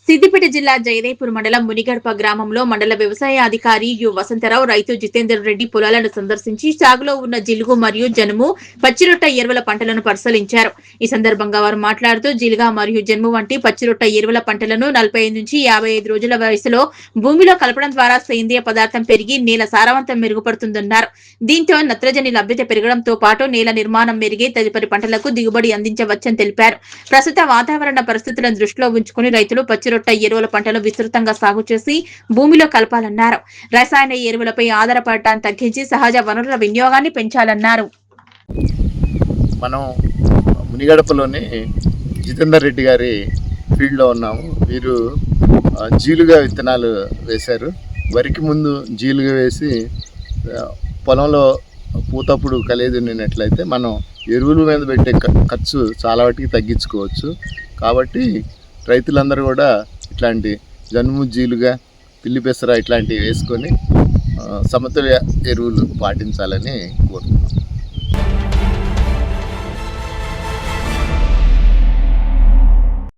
సిద్దిపేట జిల్లా జయదేపూర్ మండలం మునిగడప గ్రామంలో మండల వ్యవసాయ అధికారి యు వసంతరావు రైతు జితేందర్ రెడ్డి పొలాలను సందర్శించి సాగులో ఉన్న జిలుగు మరియు జనుము పచ్చిరొట్ట ఎరువుల పంటలను పరిశీలించారు. ఈ సందర్భంగా వారు మాట్లాడుతూ జిలుగ మరియు జనుము వంటి పచ్చిరొట్ట ఎరువుల పంటలను 45 నుంచి 55 రోజుల వయసులో భూమిలో కలపడం ద్వారా సేంద్రియ పదార్థం పెరిగి నేల సారవంతం మెరుగుపడుతుందన్నారు. దీంతో నత్రజని లభ్యత పెరగడంతో పాటు నేల నిర్మాణం మెరిగి తదుపరి పంటలకు దిగుబడి అందించవచ్చని తెలిపారు. ప్రస్తుత వాతావరణ పరిస్థితులను దృష్టిలో ఉంచుకుని రైతులు పచ్చిరొట్ట ఎరువుల పంటలు విస్తృతంగా సాగు చేసి భూమిలో కలపాలన్నారు. రసాయన ఎరువులపై ఆధారపడటాన్ని తగ్గించి సహజ వనరుల వినియోగాన్ని పెంచాలన్నారు. మనం మునిగడపలోని జితేందర్ రెడ్డి గారి ఫీల్డ్లో ఉన్నాము. వీరు జీలుగా విత్తనాలు వేశారు. వరికి ముందు జీలుగా వేసి పొలంలో పూతప్పుడు కలిగి దున్నినట్లయితే మనం ఎరువుల మీద పెట్టే ఖర్చు చాలా వాటికి తగ్గించుకోవచ్చు. కాబట్టి రైతులందరూ కూడా ఇట్లాంటి జనుము జీలుగా పిల్లి పెసర ఇట్లాంటివి వేసుకొని సమతుల్య ఎరువులు పాటించాలని కోరుతున్నాం.